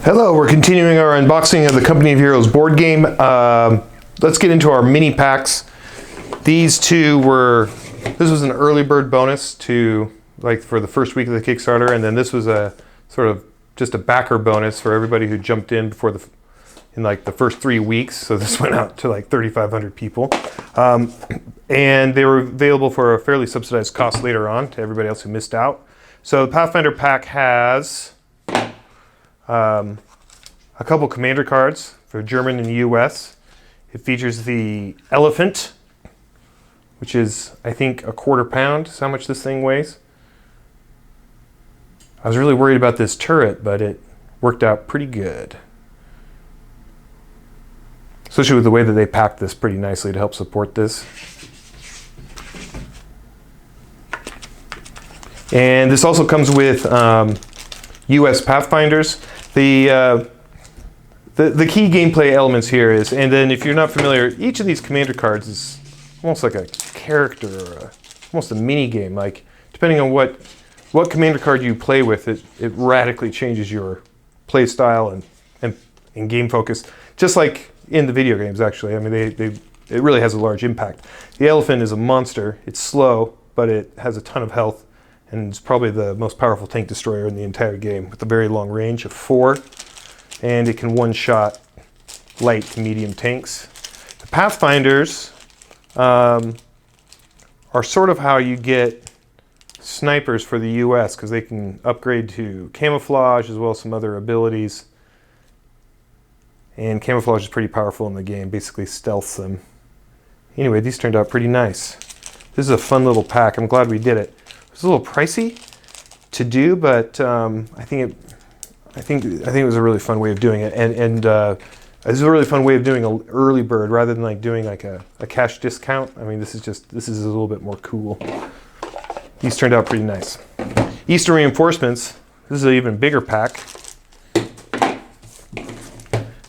Hello, we're continuing our unboxing of the Company of Heroes board game. Let's get into our mini packs. These two this was an early bird bonus to, like, for the first week of the Kickstarter, and then this was a sort of just a backer bonus for everybody who jumped in in the first 3 weeks. So this went out to like 3,500 people. And they were available for a fairly subsidized cost later on to everybody else who missed out. So the Pathfinder Pack has a couple commander cards for German and US. It features the elephant, which is, I think, a quarter pound. That's how much this thing weighs. I was really worried about this turret, but it worked out pretty good. Especially with the way that they packed this pretty nicely to help support this. And this also comes with US Pathfinders. The key gameplay elements here is, and then if you're not familiar, each of these commander cards is almost like a character or almost a mini game. Like, depending on what commander card you play with, it radically changes your play style and game focus. Just like in the video games, actually. I mean, it really has a large impact. The elephant is a monster. It's slow, but it has a ton of health, and it's probably the most powerful tank destroyer in the entire game with a very long range of 4, and it can one-shot light to medium tanks. The Pathfinders are sort of how you get snipers for the US, because they can upgrade to camouflage as well as some other abilities. And camouflage is pretty powerful in the game, basically stealths them. Anyway, these turned out pretty nice. This is a fun little pack. I'm glad we did it. It was a little pricey to do, but I think it was a really fun way of doing it. And this is a really fun way of doing an early bird rather than like doing like a cash discount. I mean, this is a little bit more cool. These turned out pretty nice. Eastern Reinforcements. This is an even bigger pack.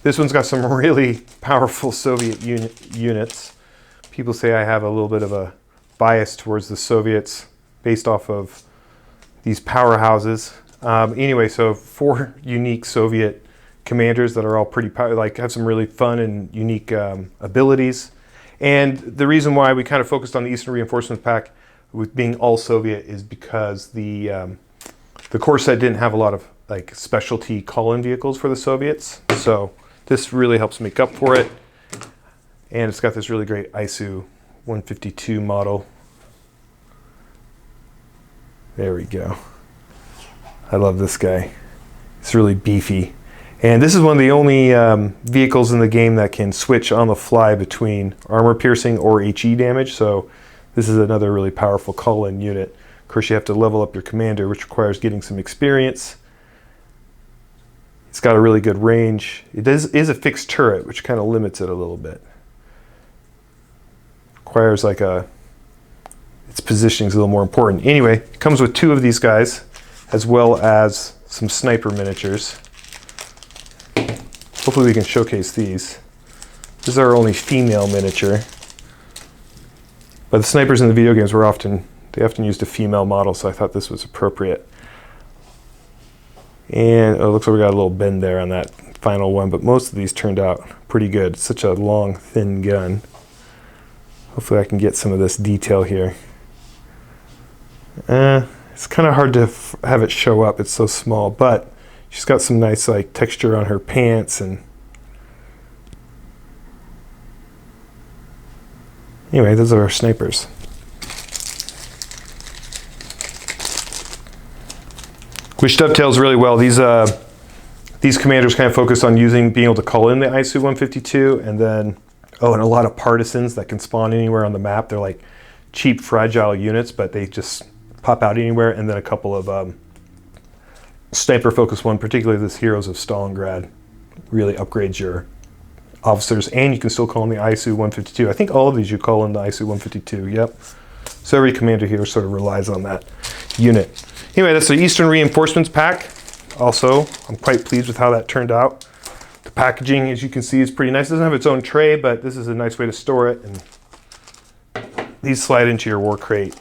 This one's got some really powerful Soviet units. People say I have a little bit of a bias towards the Soviets based off of these powerhouses. Anyway, so 4 unique Soviet commanders that are all pretty have some really fun and unique abilities. And the reason why we kind of focused on the Eastern Reinforcements pack with being all Soviet is because the core set didn't have a lot of like specialty call-in vehicles for the Soviets. So this really helps make up for it. And it's got this really great ISU 152 model. There we go. I love this guy. It's really beefy. And this is one of the only vehicles in the game that can switch on the fly between armor piercing or HE damage. So this is another really powerful call-in unit. Of course, you have to level up your commander, which requires getting some experience. It's got a really good range. It is a fixed turret, which kind of limits it a little bit. Requires like its positioning is a little more important. Anyway, it comes with 2 of these guys, as well as some sniper miniatures. Hopefully we can showcase these. This is our only female miniature. But the snipers in the video games often used a female model, so I thought this was appropriate. And it looks like we got a little bend there on that final one, but most of these turned out pretty good. It's such a long, thin gun. Hopefully I can get some of this detail here. It's kind of hard to have it show up. It's so small, but she's got some nice like texture on her pants. And anyway, those are our snipers. Which dovetails really well. These commanders kind of focus on being able to call in the ISU 152, and then and a lot of partisans that can spawn anywhere on the map. They're like cheap, fragile units, but they just pop out anywhere. And then a couple of sniper-focused one, particularly this Heroes of Stalingrad, really upgrades your officers, and you can still call in the ISU 152. I think all of these you call in the ISU 152. Yep. So every commander here sort of relies on that unit. Anyway, that's the Eastern Reinforcements pack. Also, I'm quite pleased with how that turned out. The packaging, as you can see, is pretty nice. It doesn't have its own tray, but this is a nice way to store it. And these slide into your war crate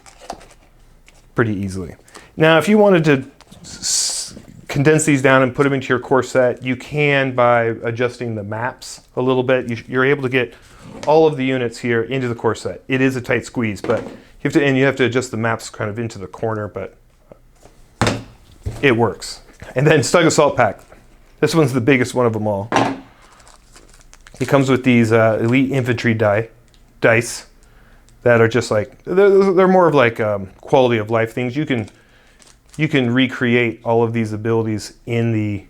pretty easily. Now, if you wanted to condense these down and put them into your core set. You can by adjusting the maps a little bit. You're able to get all of the units here into the core set. It is a tight squeeze, but you have to adjust the maps kind of into the corner, but it works. And then Stug Assault Pack. This one's the biggest one of them all. It comes with these elite infantry dice that are just like, they're more of like quality of life things. You can recreate all of these abilities in the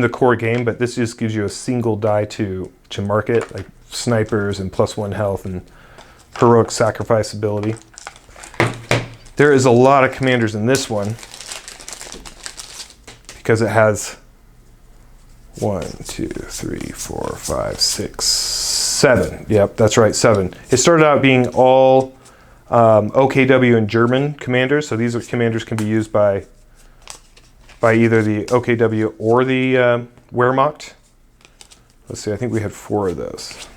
core game, but this just gives you a single die to mark it, like snipers and +1 health and heroic sacrifice ability. There is a lot of commanders in this one because it has 1, 2, 3, 4, 5, 6, 7. Yep, that's right, 7. It started out being all OKW and German commanders, so these commanders can be used by either the OKW or the Wehrmacht. Let's see, I think we had 4 of those.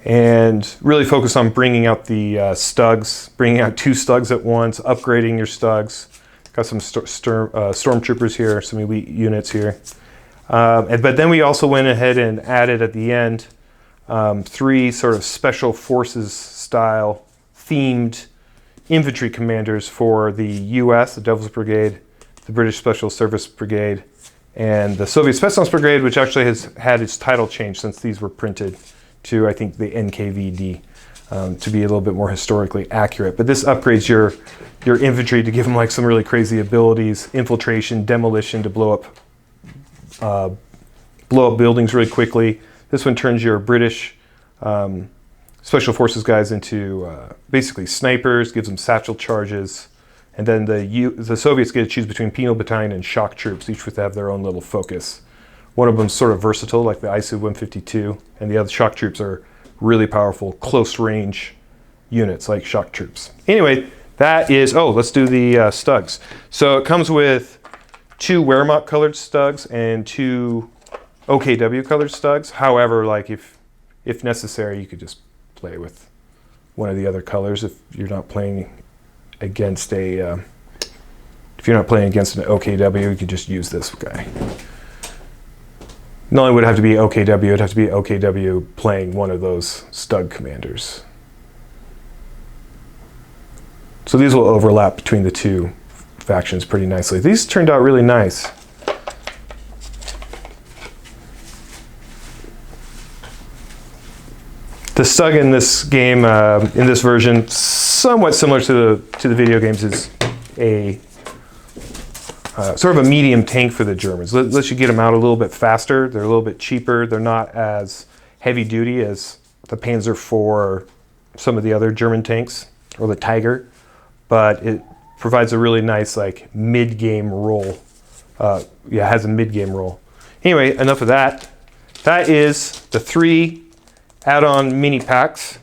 And really focus on bringing out the Stugs, bringing out 2 Stugs at once, upgrading your Stugs. Got some stormtroopers here, some elite units here. But then we also went ahead and added at the end 3 sort of special forces style themed infantry commanders for the US, the Devil's Brigade, the British Special Service Brigade, and the Soviet Spetsnaz Brigade, which actually has had its title changed since these were printed to, I think, the NKVD, to be a little bit more historically accurate. But this upgrades your infantry to give them like some really crazy abilities, infiltration, demolition to blow up buildings really quickly. This one turns your British Special Forces guys into basically snipers, gives them satchel charges, and then the Soviets get to choose between penal battalion and shock troops, each with have their own little focus. One of them is sort of versatile, like the ISU-152, and the other shock troops are really powerful, close-range units like shock troops. Anyway, that is, let's do the Stugs. So it comes with 2 Wehrmacht-colored Stugs and 2 OKW-colored Stugs. However, like if necessary, you could just play with one of the other colors if you're not playing against an OKW, you could just use this guy. Not only would it have to be OKW, it would have to be OKW playing one of those Stug commanders. So these will overlap between the 2 factions pretty nicely. These turned out really nice. The Stug in this game, in this version, somewhat similar to the video games, is a sort of a medium tank for the Germans. Lets you get them out a little bit faster. They're a little bit cheaper. They're not as heavy duty as the Panzer IV, some of the other German tanks, or the Tiger, but it provides a really nice like mid-game role. It has a mid-game role. Anyway, enough of that. That is the 3 add-on mini packs.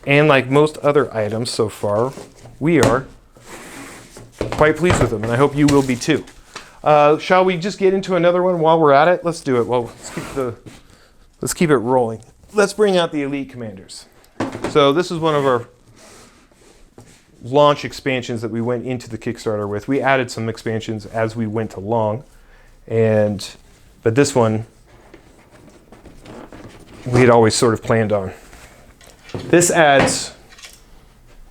And like most other items so far, we are quite pleased with them, and I hope you will be too. Shall we just get into another one while we're at it? Let's do it. Well, let's keep it rolling. Let's bring out the elite commanders. So this is one of our launch expansions that we went into the Kickstarter with. We added some expansions as we went along, but this one we had always sort of planned on. This adds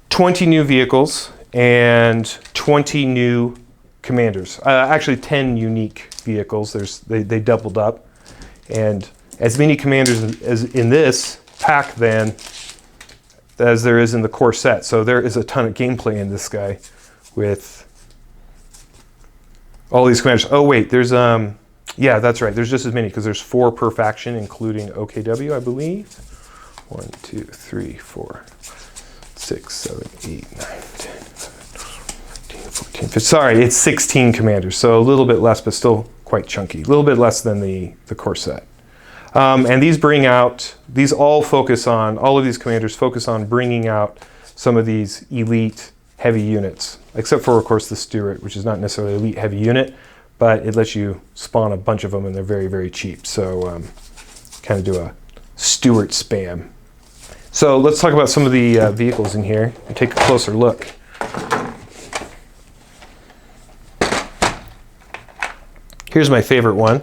20 new vehicles and 20 new commanders. Actually 10 unique vehicles. They doubled up. And as many commanders as in this pack then as there is in the core set. So there is a ton of gameplay in this guy with all these commanders. Oh wait, there's yeah, that's right. There's just as many because there's 4 per faction, including OKW, I believe. 1, 2, 3, 4, 6, 7, 8, 9, 10, 11, 14, 15. Sorry, it's 16 commanders, so a little bit less, but still quite chunky. A little bit less than the core set. And these bring out, all of these commanders focus on bringing out some of these elite heavy units, except for, of course, the Stuart, which is not necessarily an elite heavy unit, but it lets you spawn a bunch of them, and they're very, very cheap. So kind of do a Stuart spam. So let's talk about some of the vehicles in here and take a closer look. Here's my favorite one.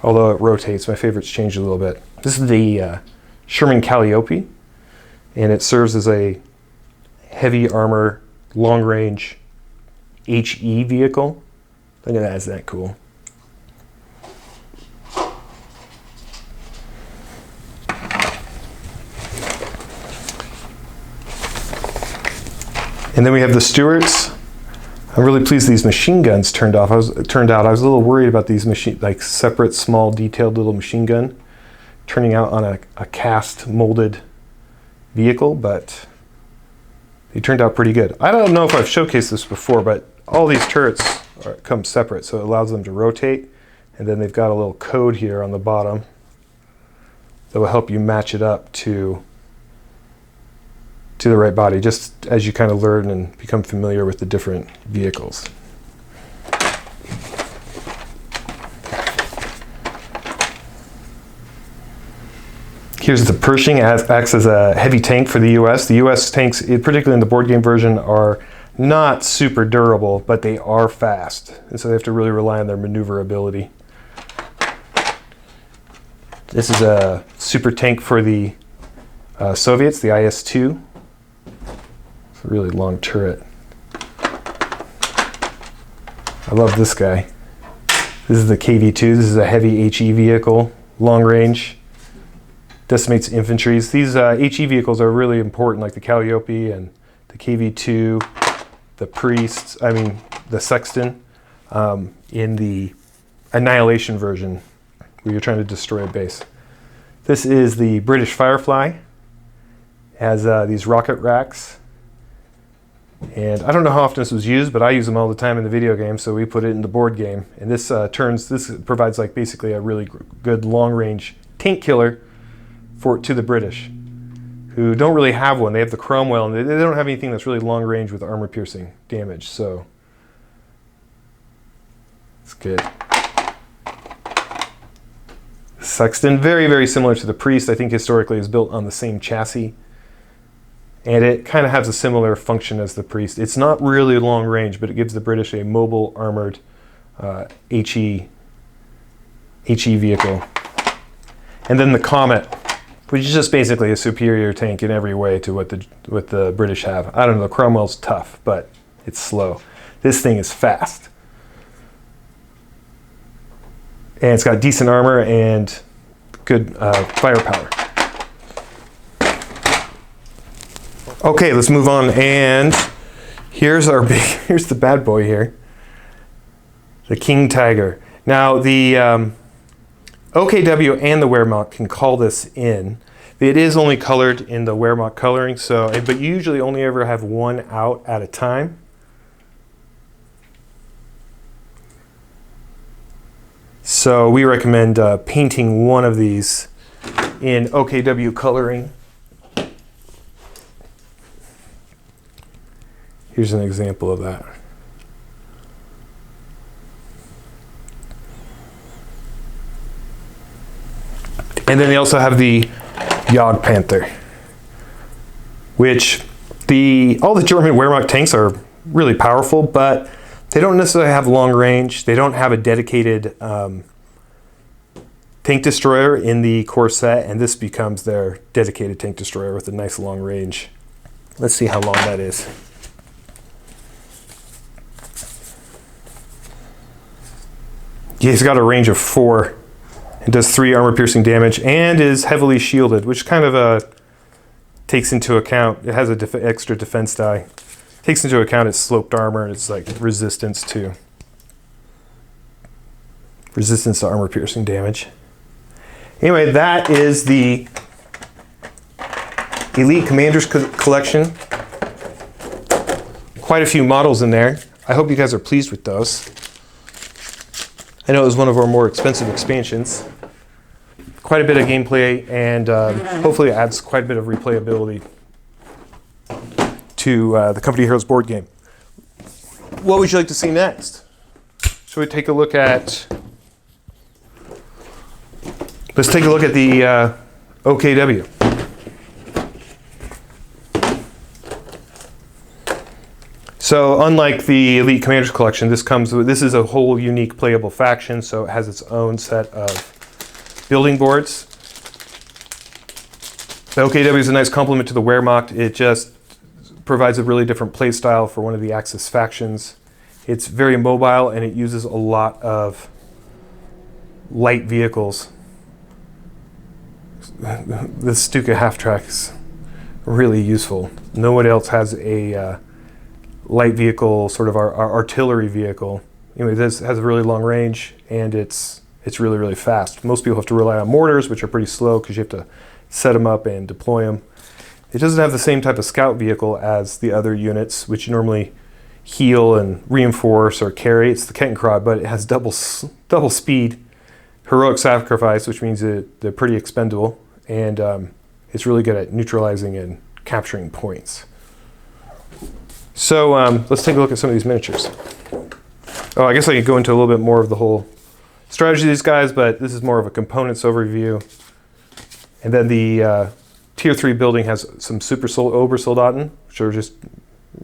Although it rotates, my favorite's changed a little bit. This is the Sherman Calliope, and it serves as a heavy armor, long range HE vehicle. Look at that, isn't that cool? And then we have the Stuarts. I'm really pleased these machine guns turned out. I was a little worried about these separate, small, detailed little machine gun turning out on a cast molded vehicle, but they turned out pretty good. I don't know if I've showcased this before, but all these turrets come separate, so it allows them to rotate. And then they've got a little code here on the bottom that will help you match it up to the right body, just as you kind of learn and become familiar with the different vehicles. Here's the Pershing, acts as a heavy tank for the US. The US tanks, particularly in the board game version, are not super durable, but they are fast. And so they have to really rely on their maneuverability. This is a super tank for the Soviets, the IS-2. It's a really long turret. I love this guy. This is the KV-2. This is a heavy HE vehicle, long range. Decimates infantry. These HE vehicles are really important, like the Calliope and the KV-2, the Sexton, in the Annihilation version, where you're trying to destroy a base. This is the British Firefly. It has these rocket racks. And I don't know how often this was used, but I use them all the time in the video game, so we put it in the board game. And this provides basically a really good long-range tank killer to the British, who don't really have one. They have the Cromwell, and they don't have anything that's really long range with armor-piercing damage, so it's good. Sexton, very, very similar to the Priest. I think historically is built on the same chassis, and it kind of has a similar function as the Priest. It's not really long range, but it gives the British a mobile, armored HE vehicle. And then the Comet, which is just basically a superior tank in every way to what the British have. I don't know, the Cromwell's tough, but it's slow. This thing is fast. And it's got decent armor and good firepower. Okay, let's move on. And here's the bad boy here. The King Tiger. Now the OKW and the Wehrmacht can call this in. It is only colored in the Wehrmacht coloring, but you usually only ever have one out at a time. So we recommend painting one of these in OKW coloring. Here's an example of that. And then they also have the Yog Panther, which all the German Wehrmacht tanks are really powerful, but they don't necessarily have long range. They don't have a dedicated tank destroyer in the core set, and this becomes their dedicated tank destroyer with a nice long range. Let's see how long that is. Yeah, he's got a range of 4. It does 3 armor-piercing damage and is heavily shielded, which kind of takes into account, it has an extra defense die. Takes into account its sloped armor and its resistance to armor-piercing damage. Anyway, that is the Elite Commanders collection. Quite a few models in there. I hope you guys are pleased with those. I know it was one of our more expensive expansions. Quite a bit of gameplay, and hopefully it adds quite a bit of replayability to the Company Heroes board game. What would you like to see next? Shall we take a look at... Let's take a look at the OKW. So unlike the Elite Commanders collection, this is a whole unique playable faction, so it has its own set of building boards. The OKW is a nice complement to the Wehrmacht. It just provides a really different play style for one of the Axis factions. It's very mobile and it uses a lot of light vehicles. The Stuka half-track is really useful. No one else has a light vehicle, sort of our artillery vehicle. Anyway, this has a really long range and it's really, really fast. Most people have to rely on mortars, which are pretty slow because you have to set them up and deploy them. It doesn't have the same type of scout vehicle as the other units, which normally heal and reinforce or carry. It's the Kettenkrad, but it has double speed, heroic sacrifice, which means that they're pretty expendable, and it's really good at neutralizing and capturing points. So let's take a look at some of these miniatures. Oh, I guess I could go into a little bit more of the whole strategy of these guys, but this is more of a components overview. And then the Tier 3 building has some Obersoldaten, which are just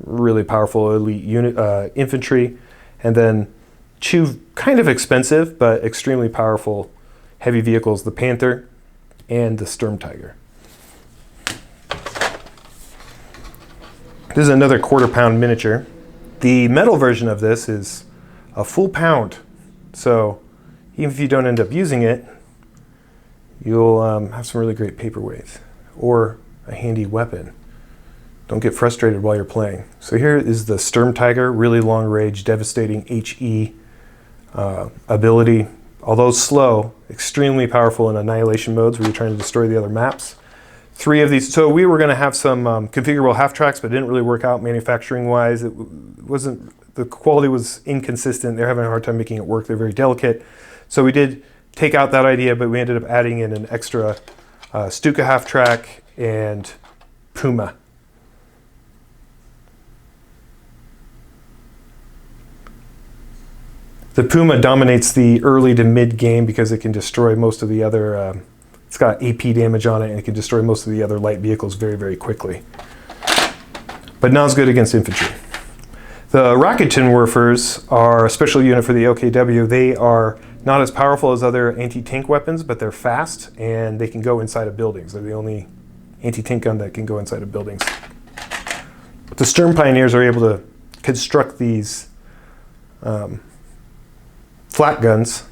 really powerful elite unit infantry. And then two kind of expensive, but extremely powerful heavy vehicles, the Panther and the Sturm Tiger. This is another quarter-pound miniature. The metal version of this is a full pound. So even if you don't end up using it, you'll have some really great paperweights or a handy weapon. Don't get frustrated while you're playing. So here is the Sturm Tiger, really long range, devastating HE ability. Although slow, extremely powerful in annihilation modes where you're trying to destroy the other maps. 3 of these. So we were going to have some configurable half tracks, but it didn't really work out manufacturing wise. It wasn't, the quality was inconsistent. They're having a hard time making it work. They're very delicate. So we did take out that idea, but we ended up adding in an extra Stuka half track and Puma. The Puma dominates the early to mid game because it can destroy most of the other, it's got AP damage on it and it can destroy most of the other light vehicles very, very quickly. But not as good against infantry. The Raketenwerfers are a special unit for the OKW. They are not as powerful as other anti-tank weapons, but they're fast and they can go inside of buildings. They're the only anti-tank gun that can go inside of buildings. But the Sturm Pioneers are able to construct these flat guns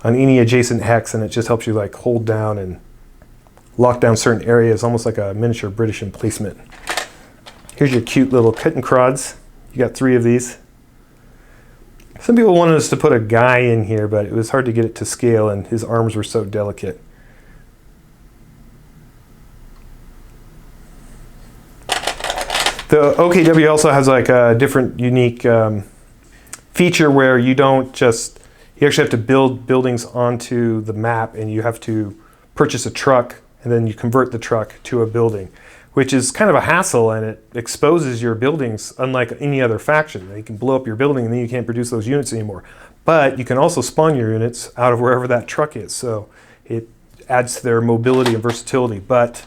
on any adjacent hex, and it just helps you like hold down and lock down certain areas, almost like a miniature British emplacement. Here's your cute little Kettenkrads. You got 3 of these. Some people wanted us to put a guy in here, but it was hard to get it to scale, and his arms were so delicate. The OKW also has like a different unique feature where you actually have to build buildings onto the map, and you have to purchase a truck, and then you convert the truck to a building, which is kind of a hassle, and it exposes your buildings unlike any other faction. You can blow up your building and then you can't produce those units anymore. But you can also spawn your units out of wherever that truck is, so it adds to their mobility and versatility, but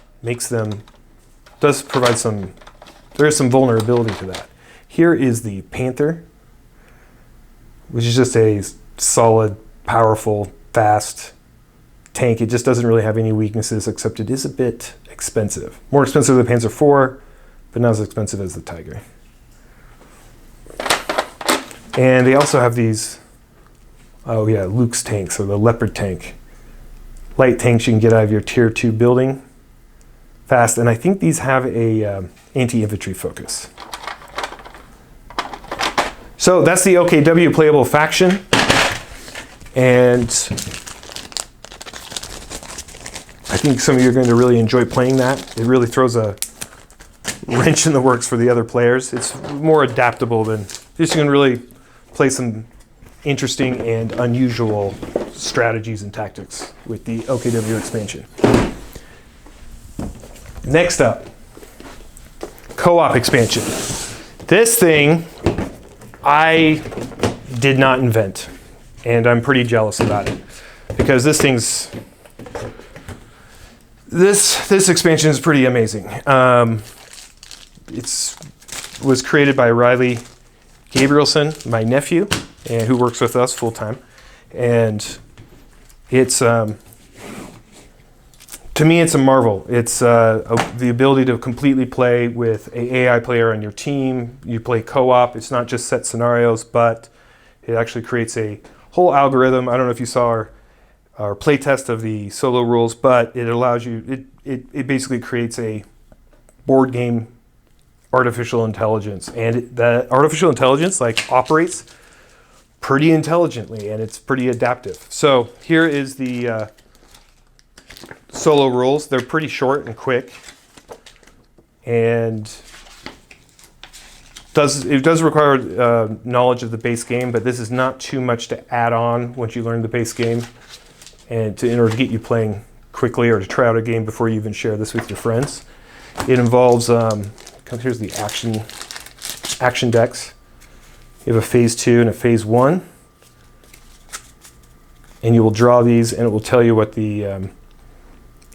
does provide there is some vulnerability to that. Here is the Panther, which is just a solid, powerful, fast tank. It just doesn't really have any weaknesses, except it is a bit expensive. More expensive than the Panzer IV, but not as expensive as the Tiger. And they also have these, Luke's tanks, or the Leopard tank. Light tanks you can get out of your Tier 2 building fast, and I think these have a anti-infantry focus. So that's the OKW playable faction, and I think some of you are going to really enjoy playing that. It really throws a wrench in the works for the other players. It's more adaptable than, you can really play some interesting and unusual strategies and tactics with the OKW expansion. Next up, co-op expansion. This thing I did not invent, and I'm pretty jealous about it, because this expansion is pretty amazing. It's was created by Riley Gabrielson, my nephew, and who works with us full time. And it's to me, it's a marvel. It's the ability to completely play with an AI player on your team. You play co-op. It's not just set scenarios, but it actually creates a whole algorithm. I don't know if you saw our play test of the solo rules, but it allows you. It basically creates a board game artificial intelligence, and that artificial intelligence operates pretty intelligently, and it's pretty adaptive. So here is the solo rules. They're pretty short and quick, and it does require knowledge of the base game, but this is not too much to add on once you learn the base game, and in order to get you playing quickly or to try out a game before you even share this with your friends. It involves here's the action decks. You have a phase 2 and a phase 1, and you will draw these, and it will tell you what the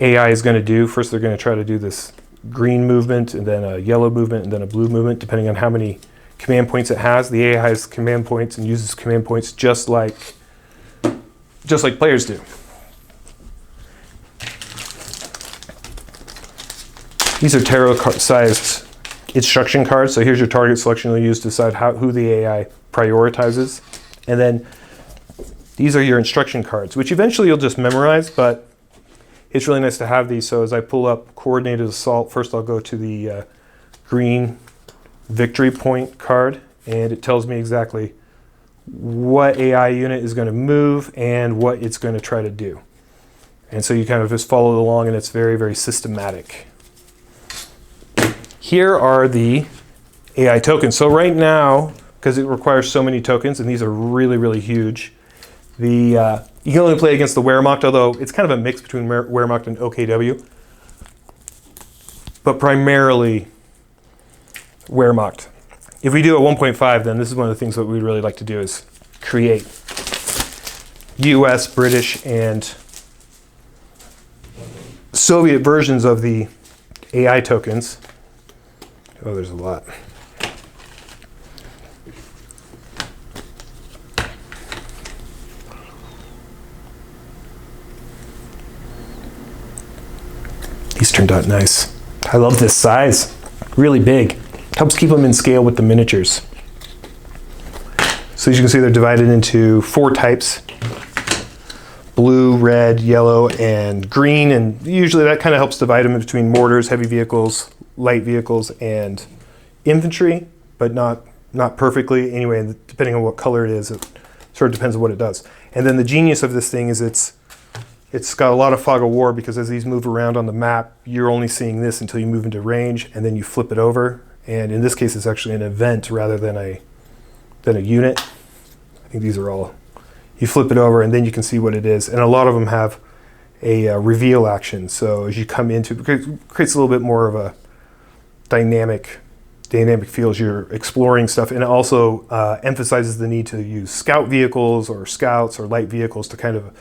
AI is going to do. First, they're going to try to do this green movement, and then a yellow movement, and then a blue movement, depending on how many command points it has. The AI has command points and uses command points just like players do. These are tarot-sized instruction cards. So here's your target selection you'll use to decide who the AI prioritizes. And then these are your instruction cards, which eventually you'll just memorize, but it's really nice to have these. So as I pull up Coordinated Assault, first I'll go to the green victory point card, and it tells me exactly what AI unit is going to move and what it's going to try to do. And so you kind of just follow along, and it's very, very systematic. Here are the AI tokens. So right now, because it requires so many tokens, and these are really, really huge, you can only play against the Wehrmacht, although it's kind of a mix between Wehrmacht and OKW. But primarily Wehrmacht. If we do a 1.5, then this is one of the things that we'd really like to do is create US, British, and Soviet versions of the AI tokens. Oh, there's a lot. These turned out nice. I love this size. Really big. Helps keep them in scale with the miniatures. So as you can see, they're divided into 4 types. Blue, red, yellow, and green. And usually that kind of helps divide them between mortars, heavy vehicles, light vehicles, and infantry, but not perfectly. Anyway, depending on what color it is, it sort of depends on what it does. And then the genius of this thing is it's got a lot of fog of war, because as these move around on the map, you're only seeing this until you move into range, and then you flip it over. And in this case, it's actually an event rather than a unit. I think these are all. You flip it over, and then you can see what it is. And a lot of them have a reveal action. So as you come into it, creates a little bit more of a dynamic feel as you're exploring stuff, and it also emphasizes the need to use scout vehicles or scouts or light vehicles to kind of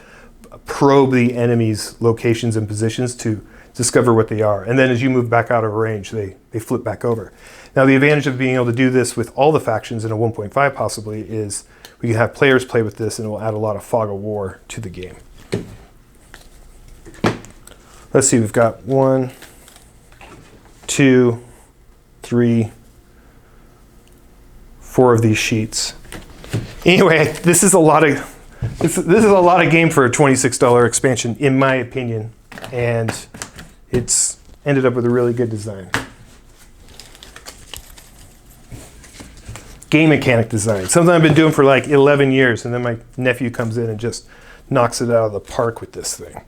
probe the enemy's locations and positions to discover what they are. And then as you move back out of range, they flip back over. Now the advantage of being able to do this with all the factions in a 1.5 possibly is we can have players play with this, and it will add a lot of fog of war to the game. Let's see, we've got 1, 2, 3, 4 of these sheets. Anyway, this is a lot of game for a $26 expansion, in my opinion, and it's ended up with a really good design. Game mechanic design. Something I've been doing for like 11 years, and then my nephew comes in and just knocks it out of the park with this thing.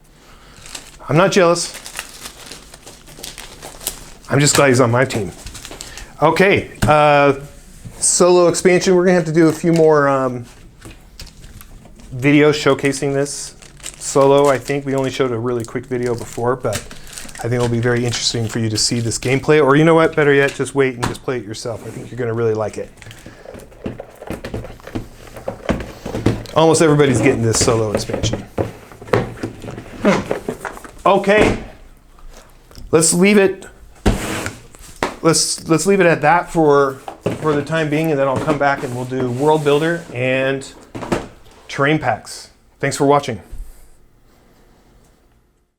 I'm not jealous. I'm just glad he's on my team. Okay, solo expansion. We're gonna have to do a few more videos showcasing this solo. I think we only showed a really quick video before, but I think it'll be very interesting for you to see this gameplay. Or you know what, better yet, just wait and just play it yourself. I think you're gonna really like it. Almost everybody's getting this solo expansion. Okay, let's leave it let's leave it at that for the time being, and then I'll come back and we'll do World Builder and Terrain Packs. Thanks for watching.